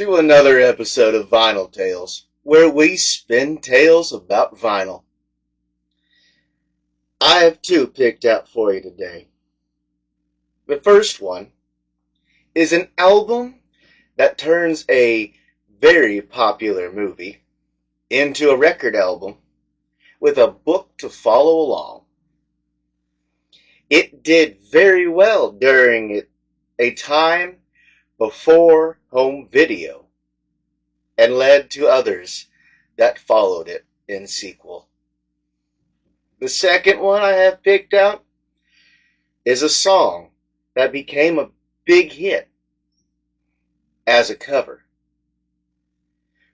to another episode of Vinyl Tales, where we spin tales about vinyl. I have two picked out for you today. The first one is an album that turns a very popular movie into a record album with a book to follow along. It did very well during a time before home video and led to others that followed it in sequel. The second one I have picked out is a song that became a big hit as a cover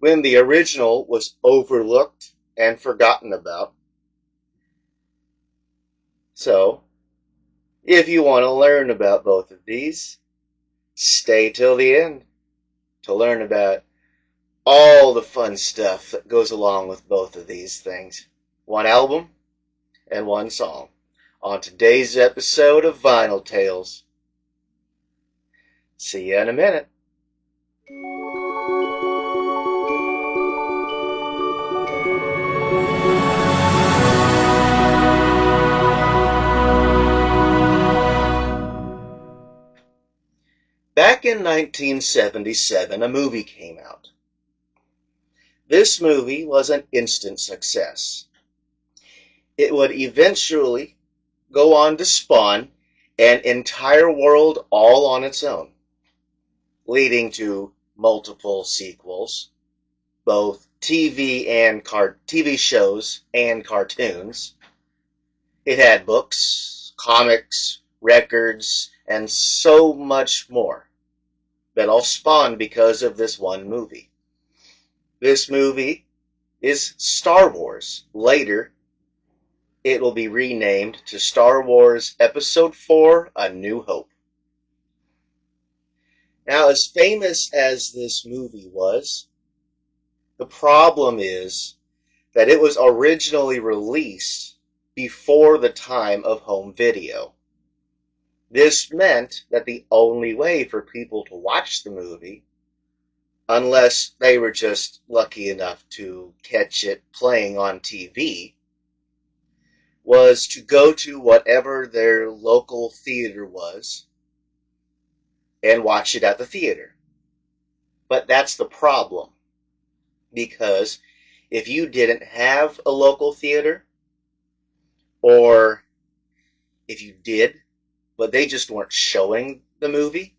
when the original was overlooked and forgotten about. So, if you want to learn about both of these, stay till the end to learn about all the fun stuff that goes along with both of these things. One album and one song on today's episode of Vinyl Tales. See you in a minute. Back in 1977, a movie came out. This movie was an instant success. It would eventually go on to spawn an entire world all on its own, leading to multiple sequels, both TV shows and cartoons. It had books, comics, records, and so much more that all spawned because of this one movie. This movie is Star Wars. Later, it will be renamed to Star Wars Episode 4, A New Hope. Now, as famous as this movie was, the problem is that it was originally released before the time of home video. This meant that the only way for people to watch the movie, unless they were just lucky enough to catch it playing on TV, was to go to whatever their local theater was and watch it at the theater. But that's the problem, because if you didn't have a local theater, or if you did, but they just weren't showing the movie,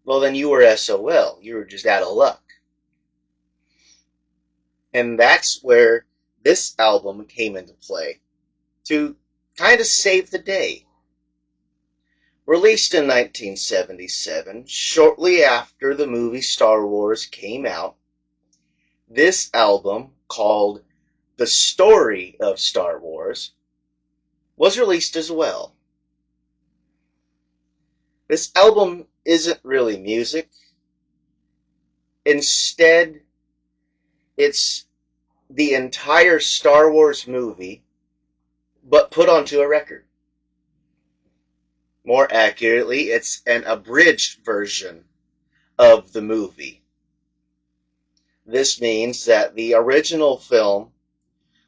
well, then you were SOL. You were just out of luck. And that's where this album came into play, to kind of save the day. Released in 1977, shortly after the movie Star Wars came out, this album, called The Story of Star Wars, was released as well. This album isn't really music. Instead, it's the entire Star Wars movie, but put onto a record. More accurately, it's an abridged version of the movie. This means that the original film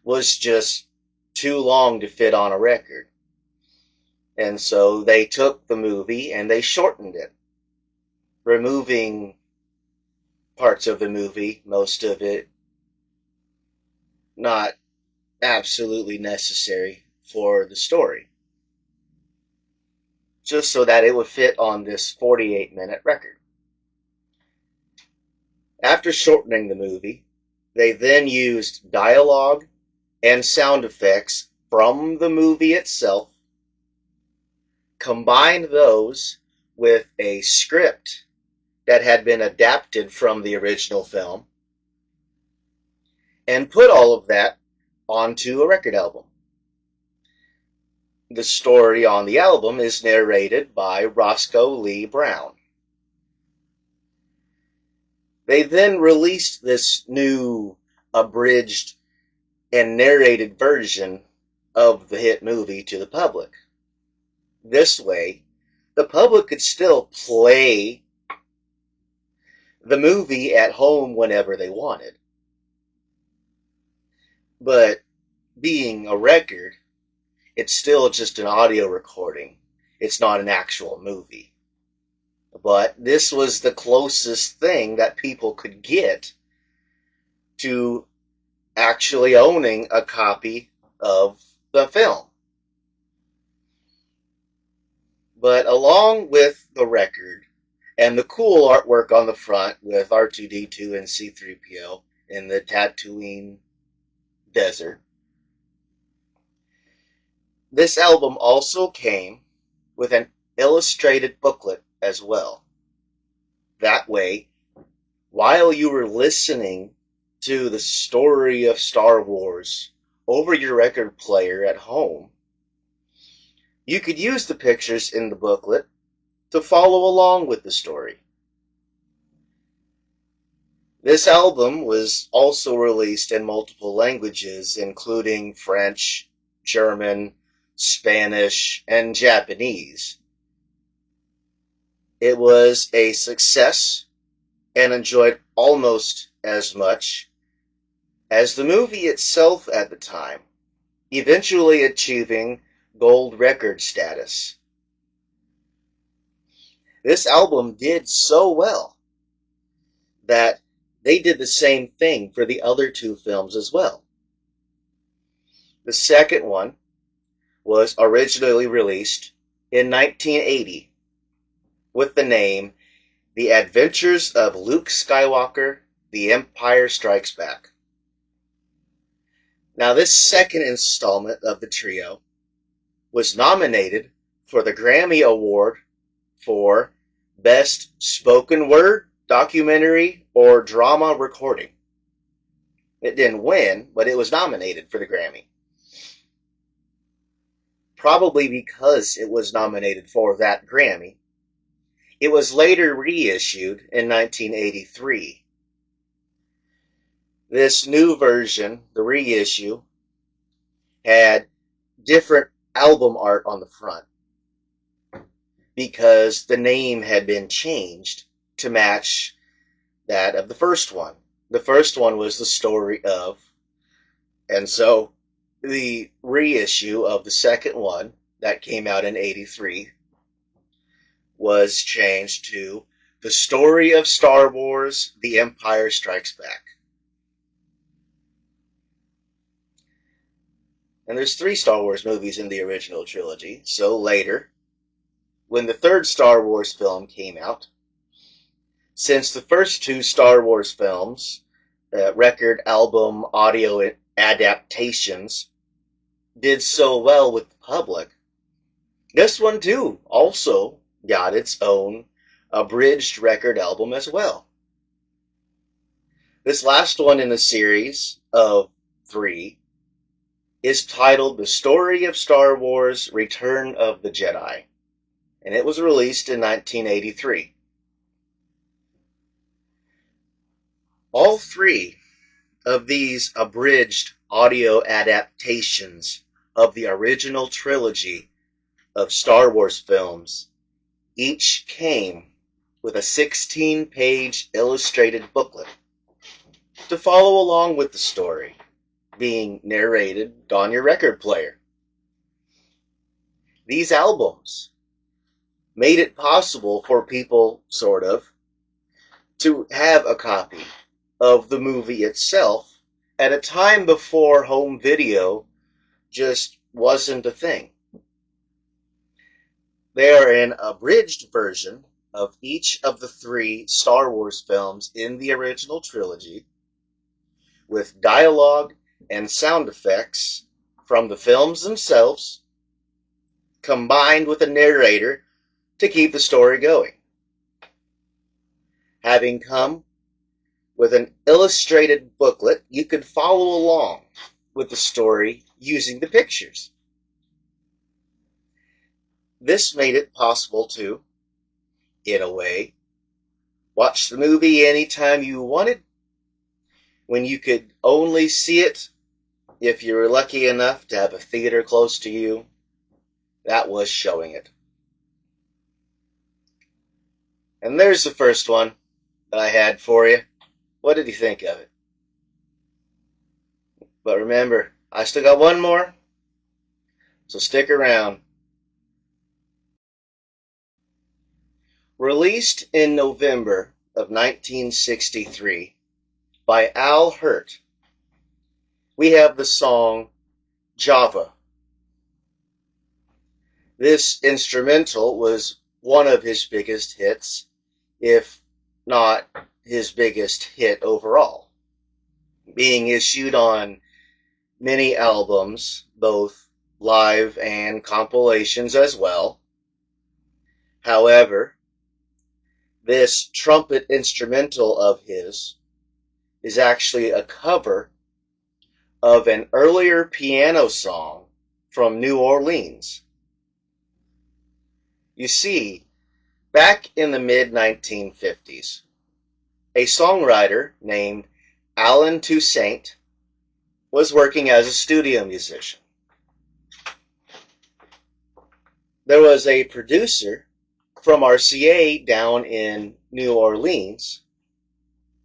was just too long to fit on a record. And so they took the movie and they shortened it, removing parts of the movie, most of it not absolutely necessary for the story, just so that it would fit on this 48-minute record. After shortening the movie, they then used dialogue and sound effects from the movie itself, combined those with a script that had been adapted from the original film, and put all of that onto a record album. The story on the album is narrated by Roscoe Lee Brown. They then released this new abridged and narrated version of the hit movie to the public. This way, the public could still play the movie at home whenever they wanted. But being a record, it's still just an audio recording. It's not an actual movie. But this was the closest thing that people could get to actually owning a copy of the film. But along with the record and the cool artwork on the front with R2-D2 and C-3PO in the Tatooine desert, this album also came with an illustrated booklet as well. That way, while you were listening to the story of Star Wars over your record player at home, you could use the pictures in the booklet to follow along with the story. This album was also released in multiple languages, including French, German, Spanish, and Japanese. It was a success and enjoyed almost as much as the movie itself at the time, eventually achieving gold record status. This album did so well that they did the same thing for the other two films as well. The second one was originally released in 1980 with the name The Adventures of Luke Skywalker, The Empire Strikes Back. Now, this second installment of the trio was nominated for the Grammy Award for Best Spoken Word, Documentary, or Drama Recording. It didn't win, but it was nominated for the Grammy. Probably because it was nominated for that Grammy, it was later reissued in 1983. This new version, the reissue, had different album art on the front because the name had been changed to match that of the first one. The first one was the story of, and so the reissue of the second one that came out in 83 was changed to The Story of Star Wars, The Empire Strikes Back. And there's 3 Star Wars movies in the original trilogy, so later, when the third Star Wars film came out, since the first 2 Star Wars films, record, album, audio adaptations, did so well with the public, this one too also got its own abridged record album as well. This last one in the series of 3 is titled The Story of Star Wars, Return of the Jedi, and it was released in 1983. All 3 of these abridged audio adaptations of the original trilogy of Star Wars films each came with a 16-page illustrated booklet to follow along with the story, being narrated on your record player. These albums made it possible for people, sort of, to have a copy of the movie itself at a time before home video just wasn't a thing. They are an abridged version of each of the 3 Star Wars films in the original trilogy, with dialogue and sound effects from the films themselves, combined with a narrator to keep the story going. Having come with an illustrated booklet, you could follow along with the story using the pictures. This made it possible to, in a way, watch the movie anytime you wanted, when you could only see it if you were lucky enough to have a theater close to you that was showing it. And there's the first one that I had for you. What did you think of it? But remember, I still got one more, so stick around. Released in November of 1963 by Al Hirt, we have the song Java. This instrumental was one of his biggest hits, if not his biggest hit overall, being issued on many albums, both live and compilations as well. However, this trumpet instrumental of his is actually a cover of an earlier piano song from New Orleans. You see, back in the mid-1950s, a songwriter named Allen Toussaint was working as a studio musician. There was a producer from RCA down in New Orleans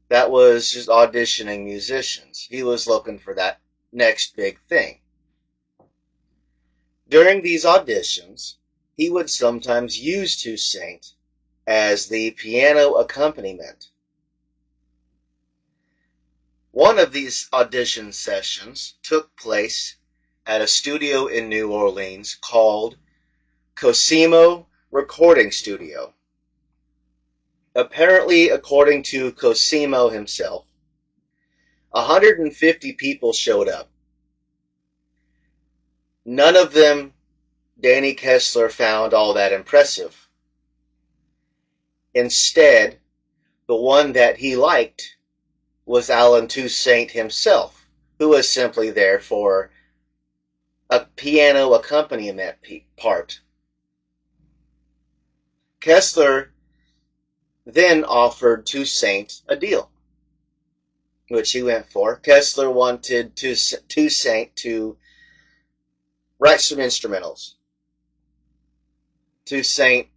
that was just auditioning musicians. He was looking for that next big thing. During these auditions, he would sometimes use Toussaint as the piano accompaniment. One of these audition sessions took place at a studio in New Orleans called Cosimo Recording Studio. Apparently, according to Cosimo himself, 150 people showed up. None of them Danny Kessler found all that impressive. Instead, the one that he liked was Allen Toussaint himself, who was simply there for a piano accompaniment part. Kessler then offered Toussaint a deal, which he went for. Kessler wanted Toussaint to write some instrumentals. Toussaint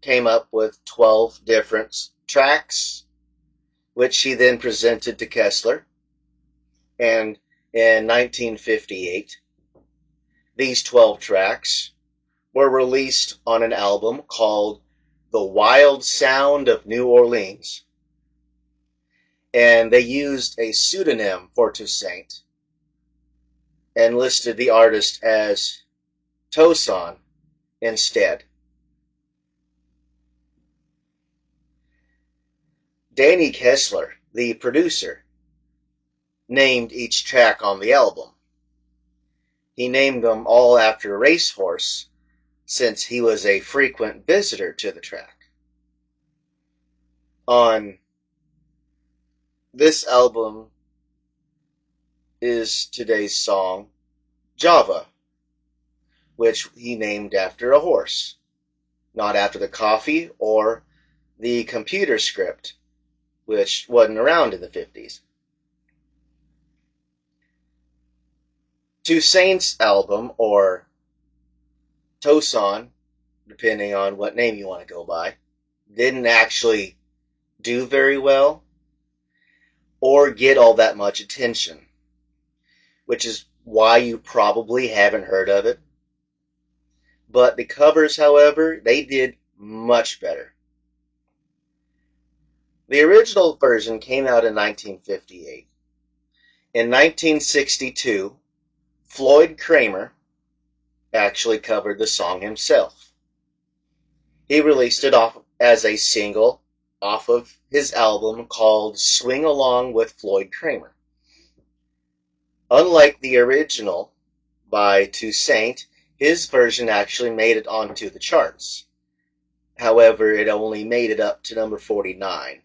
came up with 12 different tracks, which he then presented to Kessler. And in 1958, these 12 tracks were released on an album called The Wild Sound of New Orleans. And they used a pseudonym for Toussaint and listed the artist as Toussaint instead. Danny Kessler, the producer, named each track on the album. He named them all after a racehorse, since he was a frequent visitor to the track. On this album is today's song, Java, which he named after a horse, not after the coffee or the computer script, which wasn't around in the 50s. Toussaint's album, or Toussaint, depending on what name you want to go by, didn't actually do very well or get all that much attention, which is why you probably haven't heard of it. But the covers, however, they did much better. The original version came out in 1958. In 1962, Floyd Kramer actually covered the song himself. He released it off as a single off of his album called Swing Along with Floyd Kramer. Unlike the original by Toussaint, his version actually made it onto the charts. However, it only made it up to number 49.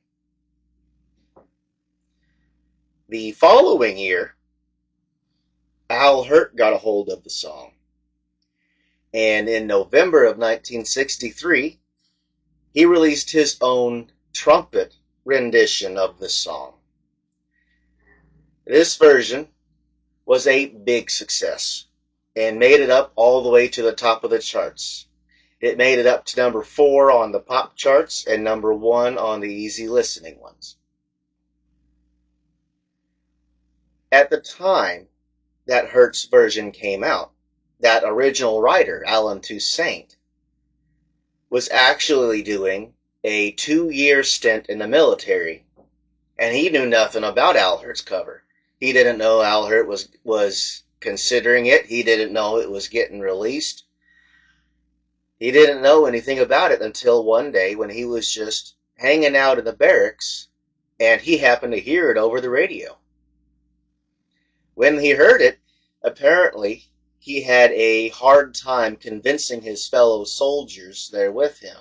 The following year, Al Hirt got a hold of the song. And in November of 1963, he released his own trumpet rendition of this song. This version was a big success and made it up all the way to the top of the charts. It made it up to number 4 on the pop charts and number 1 on the easy listening ones. At the time that Hertz version came out, that original writer, Alan Toussaint, was actually doing a 2-year stint in the military, and he knew nothing about Al Hert's cover. He didn't know Al Hurt was considering it. He didn't know it was getting released. He didn't know anything about it until one day when he was just hanging out in the barracks, and he happened to hear it over the radio. When he heard it, apparently he had a hard time convincing his fellow soldiers there with him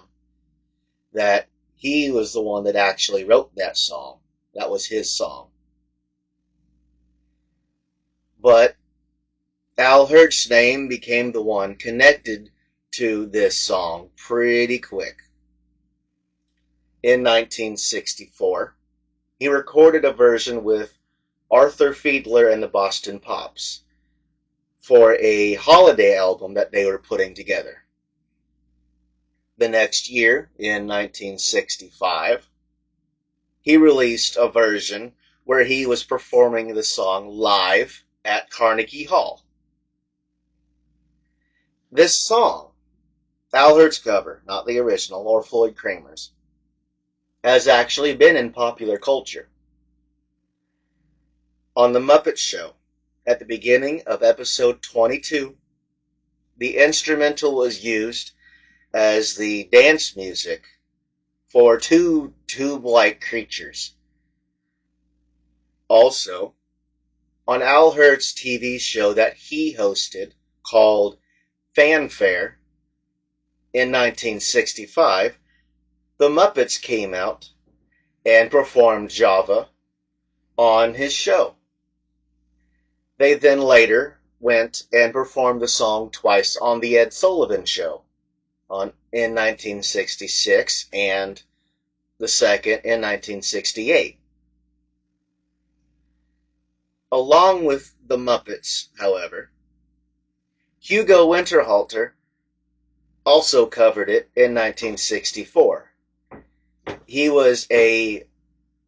that he was the one that actually wrote that song. That was his song. But Al Hurt's name became the one connected to this song pretty quick. In 1964, he recorded a version with Arthur Fiedler and the Boston Pops for a holiday album that they were putting together. The next year, in 1965, he released a version where he was performing the song live at Carnegie Hall. This song, Al Hurt's cover, not the original or Floyd Kramer's, has actually been in popular culture. On The Muppet Show, at the beginning of episode 22, the instrumental was used as the dance music for 2 tube-like creatures. Also, on Al Hurt's TV show that he hosted called Fanfare in 1965, the Muppets came out and performed Java on his show. They then later went and performed the song twice on The Ed Sullivan Show in 1966 and the second in 1968. Along with the Muppets, however, Hugo Winterhalter also covered it in 1964. He was a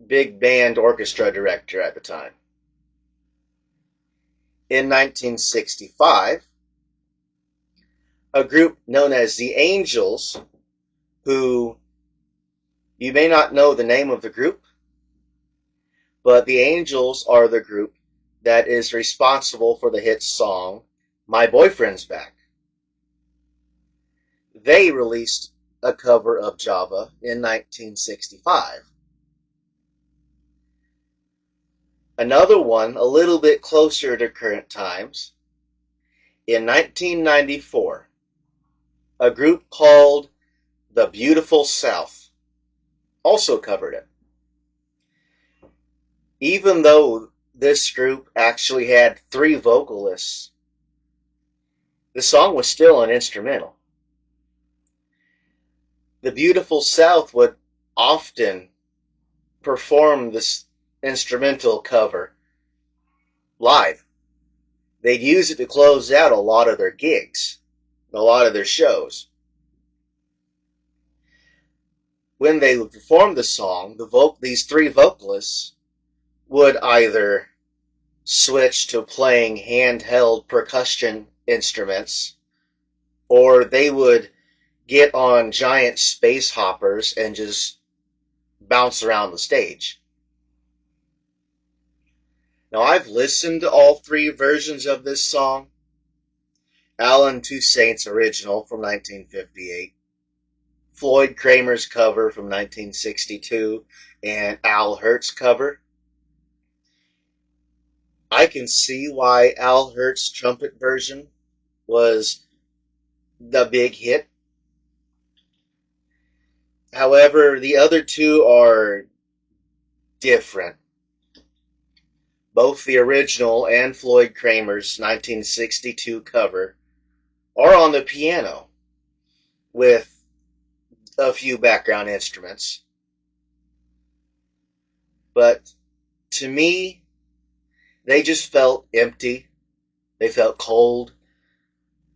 big band orchestra director at the time. In 1965, a group known as the Angels, who you may not know the name of the group, but the Angels are the group that is responsible for the hit song My Boyfriend's Back. They released a cover of Java in 1965. Another one, a little bit closer to current times, in 1994, a group called The Beautiful South also covered it. Even though this group actually had 3 vocalists, the song was still an instrumental. The Beautiful South would often perform this instrumental cover live. They'd use it to close out a lot of their gigs, a lot of their shows. When they would perform the song, these 3 vocalists would either switch to playing handheld percussion instruments, or they would get on giant space hoppers and just bounce around the stage. Now, I've listened to all 3 versions of this song. Alan Toussaint's original from 1958, Floyd Kramer's cover from 1962, and Al Hurt's cover. I can see why Al Hurt's trumpet version was the big hit. However, the other 2 are different. Both the original and Floyd Kramer's 1962 cover are on the piano with a few background instruments. But to me, they just felt empty. They felt cold.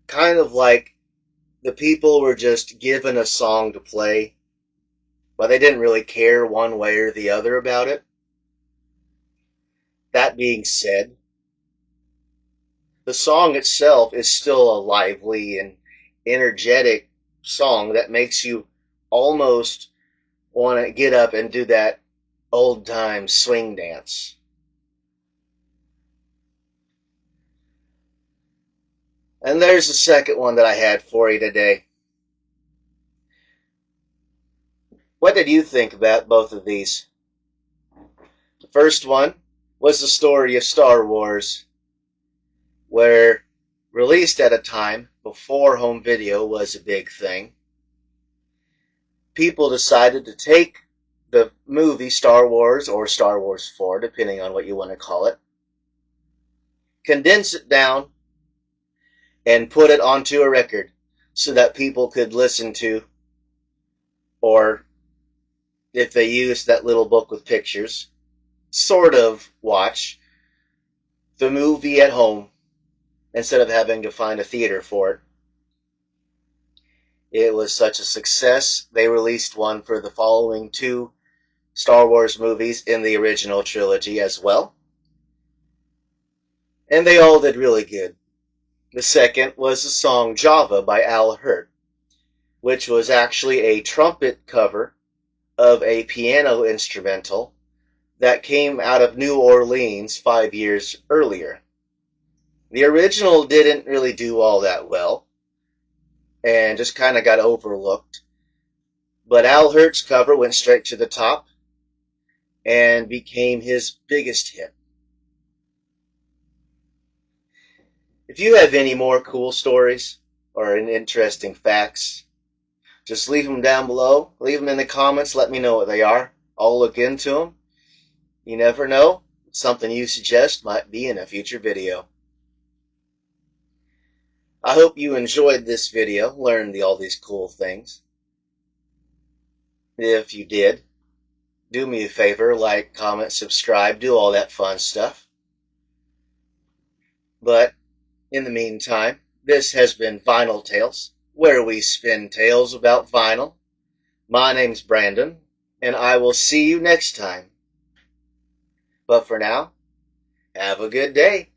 Kind of like the people were just given a song to play, but they didn't really care one way or the other about it. That being said, the song itself is still a lively and energetic song that makes you almost want to get up and do that old time swing dance. And there's the second one that I had for you today. What did you think about both of these? The first one was the story of Star Wars, where released at a time before home video was a big thing. People decided to take the movie Star Wars, or Star Wars 4, depending on what you want to call it, condense it down, and put it onto a record so that people could listen to, or if they used that little book with pictures, sort of watch the movie at home instead of having to find a theater for it. It was such a success, they released one for the following two Star Wars movies in the original trilogy as well. And they all did really good. The second was the song Java by Al Hirt, which was actually a trumpet cover of a piano instrumental that came out of New Orleans 5 years earlier. The original didn't really do all that well, and just kind of got overlooked. But Al Hirt's cover went straight to the top and became his biggest hit. If you have any more cool stories or interesting facts, just leave them down below. Leave them in the comments. Let me know what they are. I'll look into them. You never know. Something you suggest might be in a future video. I hope you enjoyed this video, learned all these cool things. If you did, do me a favor, like, comment, subscribe, do all that fun stuff. But in the meantime, this has been Vinyl Tales, where we spin tales about vinyl. My name's Brandon, and I will see you next time. But for now, have a good day.